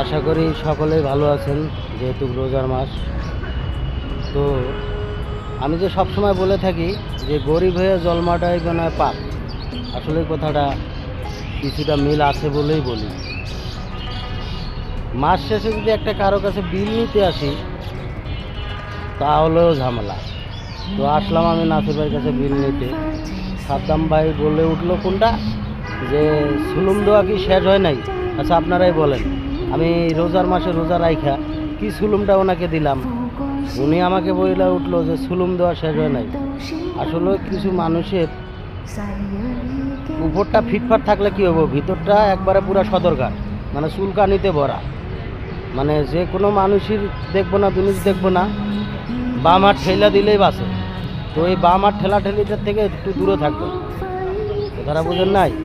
আশা করি সকলেই ভালো আছেন, যেহেতু রোজার মাস। তো আমি যে সবসময় বলে থাকি যে গরিব হয়ে জন্মাটাই মনে হয় পাপ, আসলে কথাটা কিছুটা মিল আছে বলেই বলি। মাস শেষে যদি একটা কারো কাছে বিল নিতে আসি তাহলেও ঝামেলা। তো আসলাম আমি নাসির ভাইয়ের কাছে বিল নিতে। সাদ্দাম ভাই বলে উঠলো কোনটা, যে সুলুম দেওয়া কি শেষ হয় নাই? আচ্ছা আপনারাই বলেন, আমি রোজার মাসে রোজা রাইখা কি সুলুমটা ওনাকে দিলাম? উনি আমাকে বইলা উঠলো যে সুলুম দেওয়া শেষ হয় নাই। আসলে কিছু মানুষের উপরটা ফিটফাট থাকলে কি হবো, ভিতরটা একবারে পুরা সদরঘাট, মানে চুলকানিতে ভরা। মানে যে কোনো মানুষের দেখবো না, জিনিস দেখবো না, বাম হাত ঠেলা দিলেই বাসে। তো এই বাম হাত ঠেলাঠেলিটার থেকে একটু দূরে থাকবে, কথাটা বুঝেন নাই?